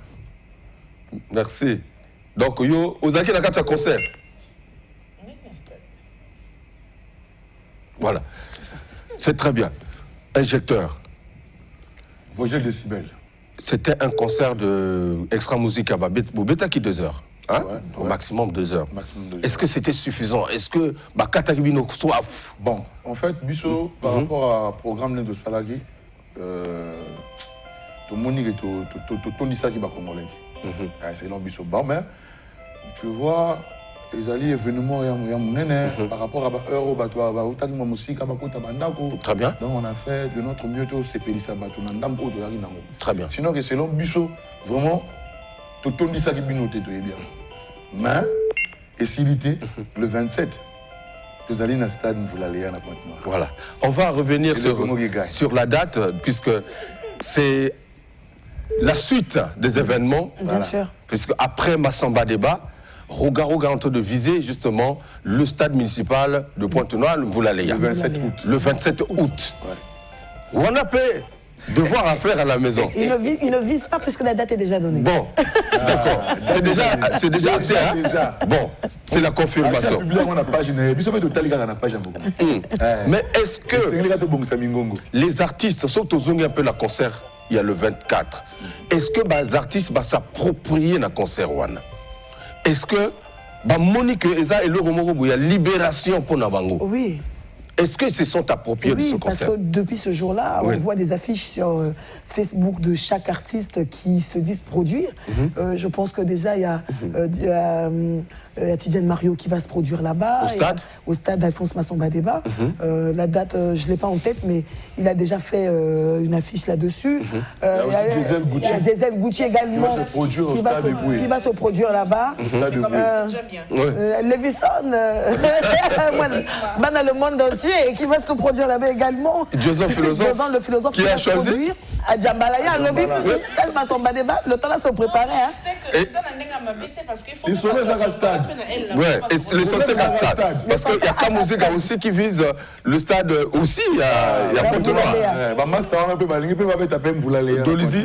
B: Merci. Donc yo ozaki na kati ya concert. Voilà. C'est très bien. Injecteur.
I: Vogel Décibel.
B: C'était un concert de Extra Musica Bobeta qui 2 heures. Hein?
I: Ouais,
B: Au maximum 2 heures.
I: Maximum 2 heures.
B: Est-ce que c'était suffisant? Est-ce que Katakibino soif?
I: Bon, en fait, Bisso, par rapport au programme de Salagi, tout le monde est tout ça qui va congolais. C'est l'ambition. Bon, mais tu vois, les alliés événements par rapport à l'heure,
B: très bien.
I: donc on a fait de notre mieux tout c'est Pélissa Batou Nandam.
B: Très bien.
I: Sinon, c'est l'ambition, vraiment, tout le monde ça qui est bien. Mais, et s'il était le 27, vous allez dans le stade, vous allez à la Pointe-Noire.
B: Voilà. On va revenir sur la date, puisque c'est la suite des événements.
C: Bien sûr.
B: Puisque après Massamba Débat, Roga est en train de viser justement le stade municipal de Pointe-Noire, Mvoulalea.
I: Le 27 août.
B: Le 27 août. Ouais. On a payé devoir à faire à la maison.
C: Il ne vise pas puisque la date est déjà donnée.
B: Bon, d'accord. C'est déjà acté. Hein? Bon, c'est la confirmation. Mais est-ce que les artistes, sauf aux un peu la concert, il y a le 24, est-ce que les artistes vont s'approprier la concert? Est-ce que Monique Eza et le il y a libération pour Nabango?
C: Oui.
B: Est-ce que se sont appropriés de ce concert?
C: Parce que depuis ce jour-là, on voit des affiches sur Facebook de chaque artiste qui se disent produire. Je pense que déjà, il y a Tidiane Mario qui va se produire là-bas. Au stade Alphonse Massamba Débat. La date, je ne l'ai pas en tête, mais il a déjà fait une affiche là-dessus.
I: Il y a
C: Diesel Gucci également qui va se produire là-bas.
H: C'est déjà bien.
C: Levison, dans le monde entier, et qui va se produire là-bas également.
B: Joseph
C: le philosophe
B: qui a choisi
C: à Djambalaya, le temps de se préparer.
I: Ils sont les stade.
B: Ouais, et les sociétés à stade. Parce qu'il y a pas musique aussi qui vise le stade aussi. Il y a Pointe-Noire.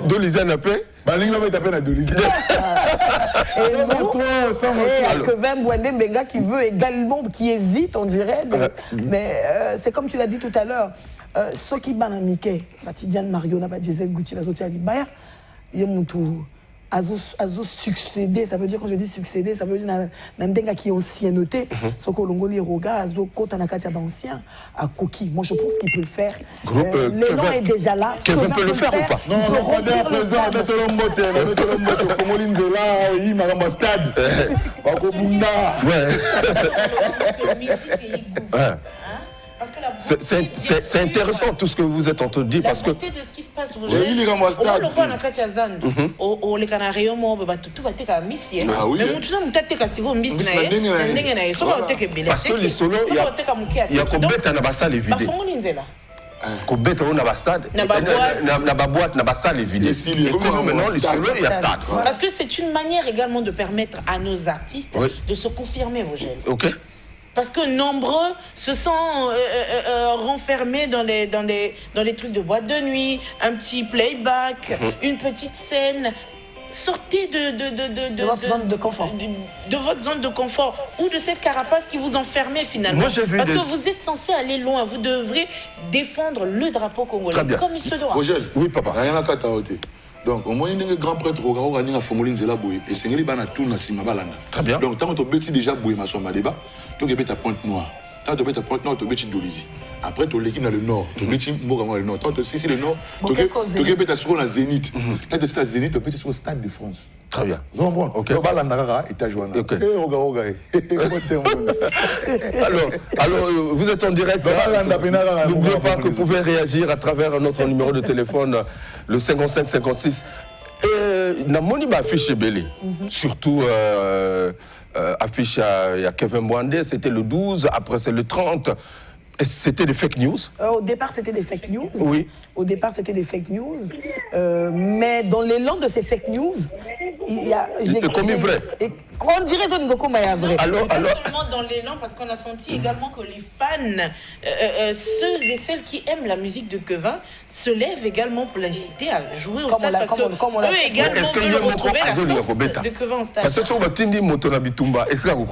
B: Dolizé n'a pas.
C: Et Kevin Bouendé Benga qui veut également, qui hésite, on dirait. Mais c'est comme tu l'as dit tout à l'heure. Ceux qui ban Mickey, Tidiane Mario, n'a pas Diesel Gucci, va sortir avec Bayer. Il y a mon tour. Azo succédé, ça veut dire, quand je dis succédé, ça veut dire Nandenga qui est ancienneté. Ce que l'on dit, Roga, Azo, Kota Nakatia ancien, à Koki. Moi, je pense qu'il peut le faire. L'élan est déjà là.
B: Kevin peut le faire ou pas?
I: Non, le président, mettez le mbote, il m'a un stade.
B: C'est intéressant tout ce que vous êtes en train de dire parce que.
H: La beauté de ce qui se passe, vous voyez. Le roi na Katia Zand, au les Canaries, tout va être à Missi. Mais mon chien m'a été cassé au Missi.
B: Parce que les solos, il y a combien de bassales évidées. Combien de stade, na boîte, na bassales évidées. Et que nous maintenant, les solos, il y a stade.
H: Parce que c'est une manière également de permettre à nos artistes de se confirmer, Vogel.
B: Ok.
H: Parce que nombreux se sont renfermés dans les trucs de boîte de nuit, un petit playback, une petite scène. Sortez de
C: votre zone de confort.
H: De votre zone de confort ou de cette carapace qui vous enfermait finalement.
B: Moi, parce
H: que vous êtes censé aller loin, vous devrez défendre le drapeau congolais comme il se doit.
I: Vogel,
B: oui papa.
I: Donc, au moins, il y a un grand prêtre qui a formulé une boue. Et c'est un peu tout na sima balanda.
B: Très bien.
I: Donc, tant que tu as déjà boué ma somme à débat, tu as ta pointe noire. Tant que tu as pointe noire, tu as Dolizy. Après, tu as l'équipe dans le nord. Tu as Mogamon le nord. Tant que si c'est le nord, tu as ta sur la Zénith. Tant que tu as Zénith, tu as sur le Stade de France.
B: Très bien.
I: Ok.
B: Alors, vous êtes en direct. N'oubliez pas que vous pouvez réagir à travers notre numéro de téléphone, le 55 56. Namoni ba affiche belé. Surtout affiche à Kevin Bouendé, c'était le 12, après c'est le 30. C'était des fake news?
C: Au départ, c'était des fake news.
B: Oui.
C: Au départ, c'était des fake news. Mais dans l'élan de ces fake news, il y a...
B: Comme vrai.
C: On dirait que c'est vrai.
B: Alors...
H: Seulement dans l'élan, parce qu'on a senti également que les fans, ceux et celles qui aiment la musique de Kevin, se lèvent également pour l'inciter à jouer au stade. Parce que eux également veulent retrouver la sauce de Kevin au stade.
B: Parce que si on va t'indiquer Motona Bitumba, est-ce que vous avez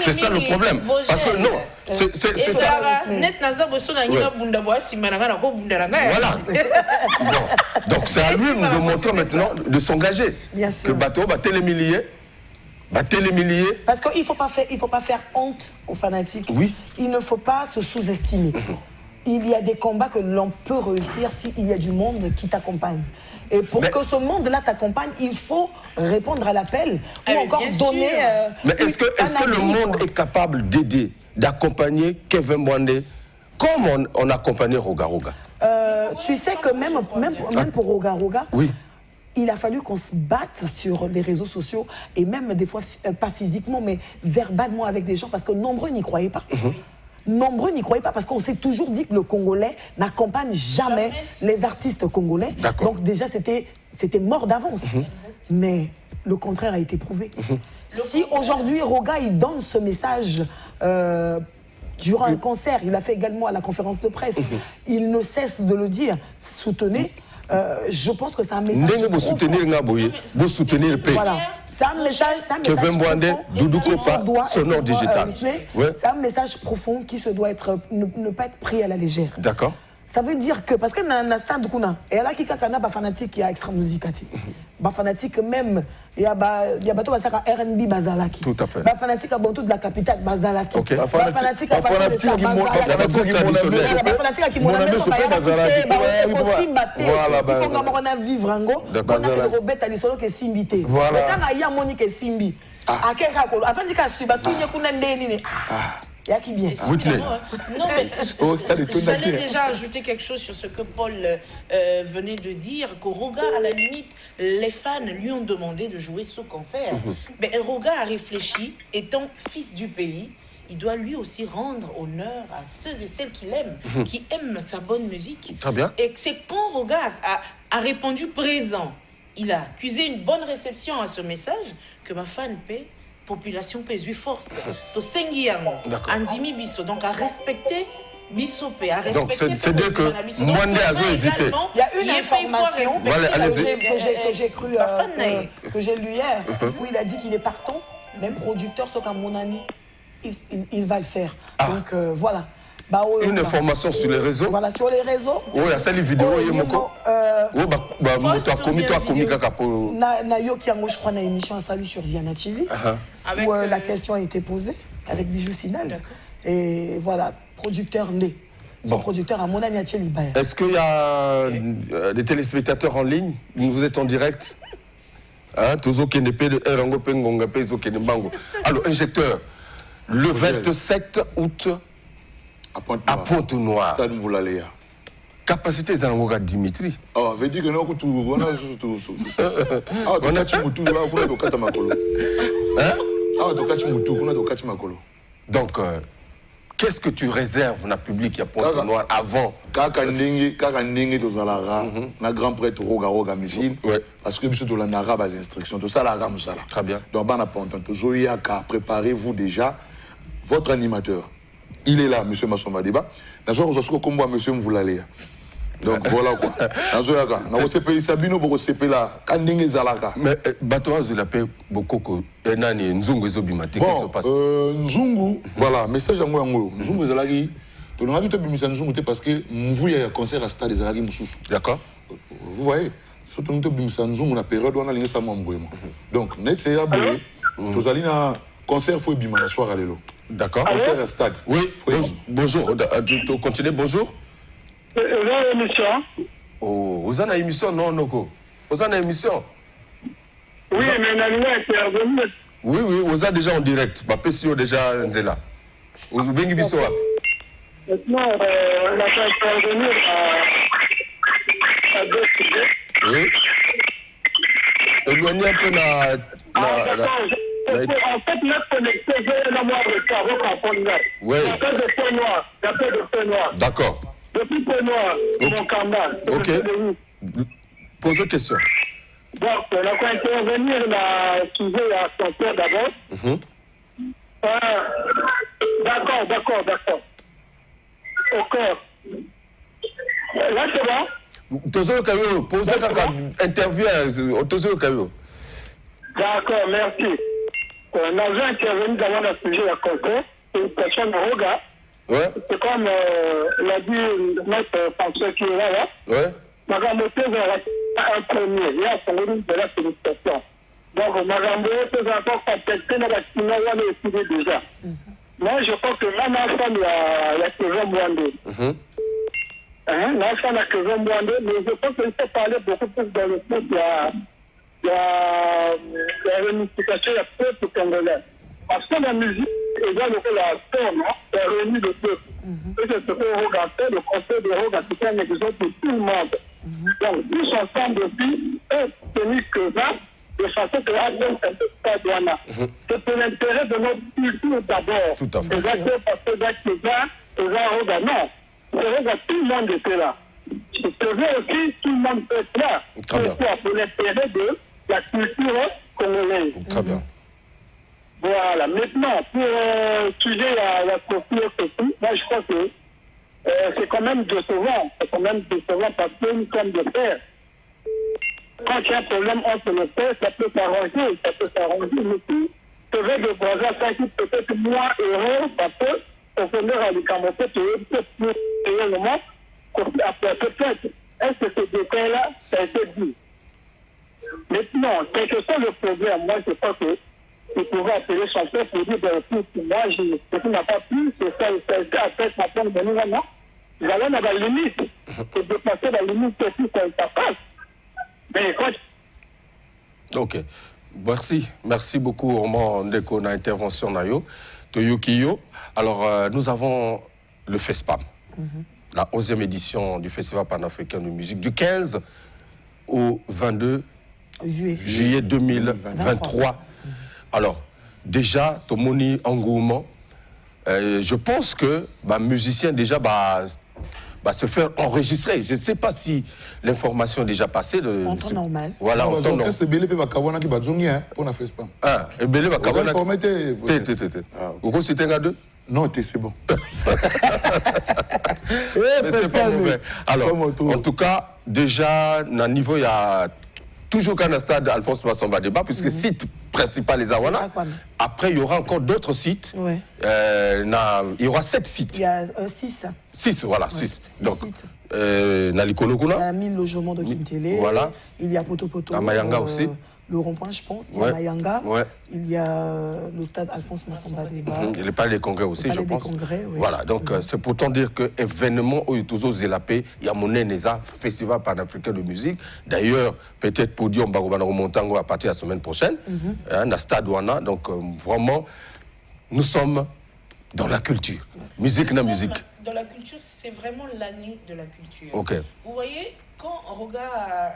B: c'est ça le problème. Parce que non, c'est ça. Voilà. Donc c'est à lui de montrer maintenant de s'engager.
C: Bien sûr.
B: Que bateau va télémilier.
C: Parce qu'il ne faut pas faire honte aux fanatiques.
B: Oui.
C: Il ne faut pas se sous-estimer. Il y a des combats que l'on peut réussir s'il y a du monde qui t'accompagne. Et pour que ce monde-là t'accompagne, il faut répondre à l'appel ou encore donner...
B: Mais est-ce que le monde est capable d'aider, d'accompagner Kevin Mwande comme on accompagnait Roga Roga?
C: Tu sais que même pour Roga Roga,
B: oui.
C: Il a fallu qu'on se batte sur les réseaux sociaux et même des fois, pas physiquement, mais verbalement avec des gens parce que nombreux n'y croyaient pas. Nombreux n'y croyaient pas parce qu'on s'est toujours dit que le Congolais n'accompagne jamais les artistes congolais. Donc déjà, c'était mort d'avance. Mais le contraire a été prouvé. Si aujourd'hui, Roga, il donne ce message durant un concert, il a fait également à la conférence de presse, il ne cesse de le dire, soutenez. Je pense que c'est un message
B: vous soutenir vous soutenir le pays.
C: Voilà. C'est un message
B: digital.
C: C'est un message profond qui se doit être ne pas être pris à la légère.
B: D'accord.
C: Ça veut dire que parce que dans le stade kuna et là qui kana ba fanatique qui a extra musicati. Ba fanatique même il y a bato ba saka R&B bazalaki.
B: Tout à fait.
C: Ba fanatique a bonto de la capitale bazalaki.
B: OK.
C: Ba fanatique a fanatique qui voilà ba. Il faut qu'on a vivre ngo. On a que Robert ali solo que simbité. Voilà. Quand il y a Monique simbi. Akeka ko afandi ka suba tunya kuna ndeni ni. Qui bien.
H: Non, mais j'allais déjà ajouter quelque chose sur ce que Paul venait de dire, que Roga, à la limite, les fans lui ont demandé de jouer ce concert. Mais Roga a réfléchi, étant fils du pays, il doit lui aussi rendre honneur à ceux et celles qui l'aiment, qui aiment sa bonne musique.
B: Très bien.
H: Et c'est quand Roga a répondu présent, il a accusé une bonne réception à ce message, que ma fan paie. Population pèse force. To sengiyango, anzimi biso, donc à respecter Bissopé, à respecter.
B: Donc c'est-à-dire que Mwande a hésité.
C: Il y a une information que j'ai lu hier, où il a dit qu'il est partant, même producteur, sauf qu'à mon ami, il va le faire. Donc voilà.
B: Une information sur les réseaux.
C: Voilà, sur les réseaux.
B: Oui, il y a ça les vidéos. Je
C: crois, une émission à Salut sur Ziana TV, où la question a été posée avec Bijou Sinal. Et voilà, producteur né. Son producteur à Monani Atielibaya.
B: Est-ce qu'il y a des téléspectateurs en ligne? Vous êtes en direct? Alors, injecteur, le 27 août. À Pointe-Noire.
I: Stade Mvulaléa.
B: Capacité Zangoga Dimitri.
I: Ah, veut dire que nous avons tout. Ah, on a tout là, on a tout Katamakolo. Hein? Ah, on a tout Katamakolo.
B: Donc, qu'est-ce que tu réserves dans le public à Pointe-Noire avant?
I: Kakandingi to Zalara, na grand prêtre Roga Roga Missile. Parce que nous sommes dans la base d'instruction. Tout ça, la gamme, ça là.
B: Très bien.
I: Donc, on a Zoyaka, préparez-vous déjà. Votre animateur. Il est là, M. Massomba Deba. Dans ce cas, on va M. Mvulaléa. Donc voilà quoi. Dans ce cas, on va se Sabino pour se payer là. Kandingi Zalaka.
B: Mais Batoa, je l'appelle beaucoup. Nani Nzungu Zobimati. Qu'est-ce qui se passe?
I: Nzungu, voilà, message à moi. Nzungu Zalaki. Tu n'as pas vu Nzungu parce que il y a un concert à Stade Zalaki Moussoussou.
B: D'accord.
I: Vous voyez, si tu n'as pas vu Nzungu, la période où on a l'ingé ça m'a embrouillé. Donc, net c'est à bouger. Tu as un concert, il faut bien la soirée à l'élo.
B: D'accord.
I: Concert à Stade.
B: Oui, bonjour. Tu continues, bonjour.
E: Émission.
B: Oh, vous avez une émission, non, Noko? Vous avez une émission?
E: Oui, mais Nania est intervenu.
B: Oui, vous êtes déjà en direct. Papessio déjà Nzela. Vous avez une émission?
E: Maintenant, on a fait intervenir à deux sujets.
B: Oui. Éloignez un peu
E: En fait, notre connecté, j'ai un mois de temps, vous comprenez.
B: Oui.
E: Il y a peu de feu noir. Il y a peu de feu noir.
B: D'accord.
E: Depuis feu noir, mon camarade.
B: Ok. Posez question.
E: Donc, on a qu'à intervenir dans le sujet à son père d'abord. D'accord. Ok. Là, c'est bon?
B: Posez le caillou. Posez interview. Posez le caillou.
E: D'accord, merci. On avait intervenu dans le sujet à Congo. C'est une personne de regard.
B: Ouais.
E: C'est comme l'a dit notre penseur qui est là.
B: Ouais.
E: Magamoté va un premier. Il y a son rôle de la félicitation. Donc, Magamoté va encore contacter dans la Chine, on l'a étudié déjà. Moi, je pense que même enfant, il y a que 20 mois. L'enfant n'a que 20 mois, mais je pense qu'il faut parler beaucoup plus dans le sens de la réunification, il y a peuple congolais. Parce que la musique, égale au la sport, non? C'est réuni le peuple. Et c'est ce qu'on regarde, le conseil de regard, c'est un exemple de tout le monde. Donc, tous ensemble aussi, et tenir que ça, de façon que la donne un peu pas douana. C'est pour l'intérêt de notre culture d'abord.
B: Tout à fait.
E: Exactement, parce que ça, regarde, non. C'est vrai, tout le monde était là. C'est vrai aussi, tout le monde peut être là.
B: Très bien.
E: Pour l'intérêt de la culture congolaise.
B: Très bien.
E: Voilà. Maintenant, pour sujet la culture aussi, moi je crois que c'est quand même décevant. C'est quand même décevant parce que nous sommes des frères. Quand il y a un problème entre les frères, ça peut s'arranger. Mais si c'est vrai que Brazza, ça qui peut-être moins heureux parce que on peut à l'Ikamoté, peut-être plus réellement, peut-être, est-ce que ce décret-là, ça a été dit? Maintenant, quel que soit le problème, moi, je crois que il pouvait appeler son père pour dire, moi, ce n'a pas pu, c'est ça, après, ça prend de nous, non? Nous allons dans la limite, c'est dépasser la limite, c'est tout, ça passe. Mais quand...
B: Ok. Merci beaucoup, Roman Ndeko, dans l'intervention Nayo. Toyokiyo. Alors, nous avons le FESPAM, la 11e édition du Festival panafricain de musique, du 15 au 22 juillet 2023. Alors, déjà, Tomoni Angouma, je pense que musicien déjà se faire enregistrer. Je ne sais pas si l'information est déjà passée.
C: En temps normal.
B: Voilà, en temps normal.
I: C'est Belé Bakabona qui va donner pour la FESPAM.
B: Ah, et Belé Bakabona.
I: Vous
B: c'était un deux?
I: Non, c'est bon.
B: Mais c'est pas mauvais. Alors, en tout cas, déjà, au niveau, il y a toujours qu'un stade Alphonse Massamba débat, puisque le site principal est Awana. Après, il y aura encore d'autres sites.
C: Ouais.
B: Il y aura 7 sites.
C: Il y a 6.
B: 6, voilà, 6. Donc,
C: il y a 1000 logements de Kintélé.
B: Voilà.
C: Il y a Poto Poto.
B: À Mayanga aussi.
C: Le rond-point, je pense. Il y a Mayanga.
B: Ouais.
C: Il y a le stade Alphonse Massamba débat.
B: Il y a le palais des congrès aussi, je pense.
C: Congrès, oui.
B: Voilà, donc c'est pourtant dire que l'événement où il y a mon Neza, Festival panafricain de musique. D'ailleurs, peut-être pour dire Barobana Montango à partir de la semaine prochaine, dans Stade Ouana. Donc vraiment, nous sommes dans la culture. Musique, na musique.
H: Dans la culture, c'est vraiment l'année de la culture.
B: Ok.
H: Vous voyez, quand on regarde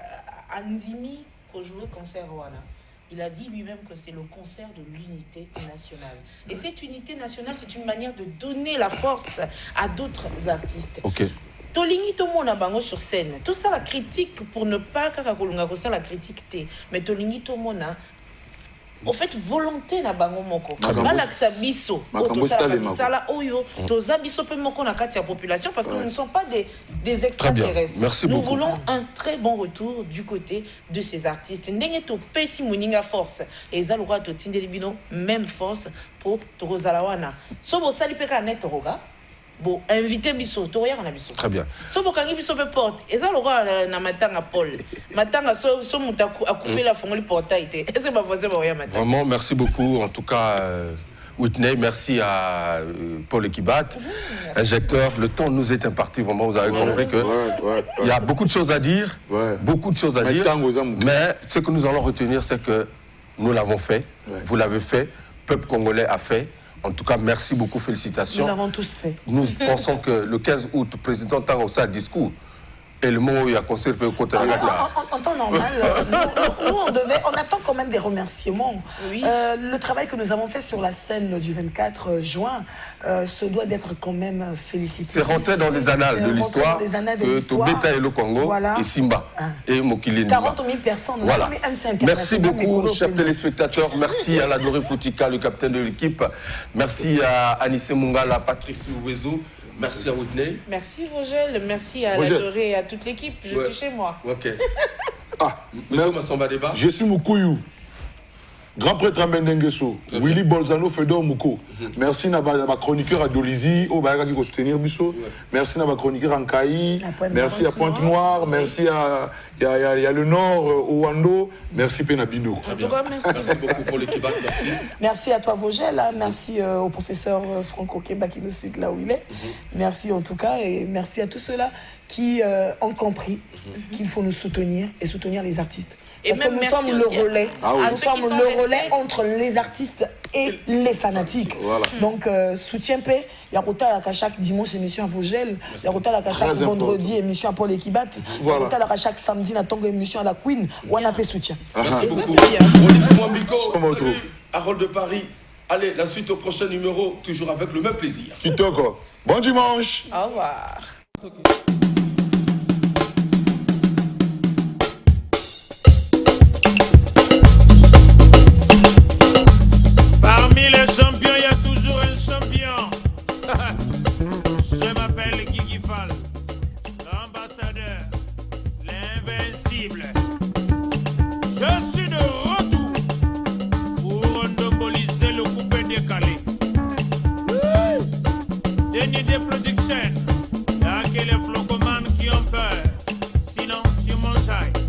H: Andimi pour jouer concert Rwanda, il a dit lui-même que c'est le concert de l'unité nationale. Et cette unité nationale, c'est une manière de donner la force à d'autres artistes.
B: Ok.
H: Tolingi tout le monde a bango sur scène. Tout ça la critique pour ne pas kakakolunga ko ça la critique té. Mais Tolingi tout le monde a en fait volonté na bango moko. Bala ksa biso. Oto sala oyo toza biso pe moko na kati ya population parce que nous ne sommes pas des extraterrestres.
B: Merci
H: nous
B: beaucoup.
H: voulons un très bon retour du côté de ces artistes. Ndenge to pesi muninga force et za lokwa to tindeli bino même force pour to rozalawana. So bo sali pe ka net roga. Bon, invité biso, to ya na biso.
B: Très bien.
H: So bokangi biso pe porte. Eza lokwa na matanga Paul. Matanga so mutaku akufela fongoli portail te. Est-ce que ba voisin ba ya matanga?
B: Vraiment, merci beaucoup. En tout cas, Whitney, merci à Paul Ekibat, injecteur. Le temps nous est imparti. Vraiment, vous avez compris que il y a beaucoup de choses à dire, beaucoup de choses à dire. Mais ce que nous allons retenir, c'est que nous l'avons fait, vous l'avez fait, le peuple congolais a fait. En tout cas, merci beaucoup, félicitations.
C: Nous l'avons tous fait.
B: Nous pensons que le 15 août, le président Tango, ça discours. Et le mot, il y a concert pour côté
C: en temps normal, nous, on attend quand même des remerciements.
H: Oui.
C: Le travail que nous avons fait sur la scène du 24 juin se doit d'être quand même félicité.
B: C'est rentré dans les annales de l'histoire que Tobeta et le Congo
C: voilà.
B: et Simba et Mokili.
C: 40 000 personnes.
B: Voilà. Merci beaucoup, chers téléspectateurs. Merci à l'adoré Foutika, le capitaine de l'équipe. Merci à Anissé Mungala, Patrice Ouezo. Merci à Whitney.
H: Merci Vogel, merci à l'adoré et à toute l'équipe. Je suis chez moi.
B: Ok. Monsieur Massamba Deba.
I: Je suis Mukuyu. Grand prêtre Mbendengeso, Willy Bolzano Fedor Mouko. Merci à ma chroniqueur à Dolizy, au Bayaga qui va soutenir Bissot. Merci à ma chroniqueur en Kaï. Merci à Pointe-Noire. Merci à le Nord, au Wando. Merci Penabino.
B: Merci beaucoup pour l'équipe. Merci.
C: Merci à toi Vogel. Merci au professeur Franco Kemba qui nous suit là où il est. Merci en tout cas et merci à tous ceux-là qui ont compris qu'il faut nous soutenir et soutenir les artistes. Parce que nous sommes le relais. Nous sommes le relais entre les artistes et les fanatiques. Voilà. Donc, soutien paix. Il y a chaque dimanche émission à Vogel. Il y a chaque vendredi émission à Paul Ekibat. Il y a chaque samedi émission à la Queen. On a fait soutien.
B: Merci beaucoup. Rolix Mwambiko, salut, Harold de Paris. Allez, la suite au prochain numéro, toujours avec le même plaisir.
I: Kitoko. Bon dimanche.
H: Au revoir.
A: Parmi les champions, il y a toujours un champion. Je m'appelle Guigui Fall, l'ambassadeur, l'invincible. Je suis de retour pour endoboliser le coupé décalé. Denis des Productions, il y a que les flocomanes qui ont peur. Sinon, tu manges.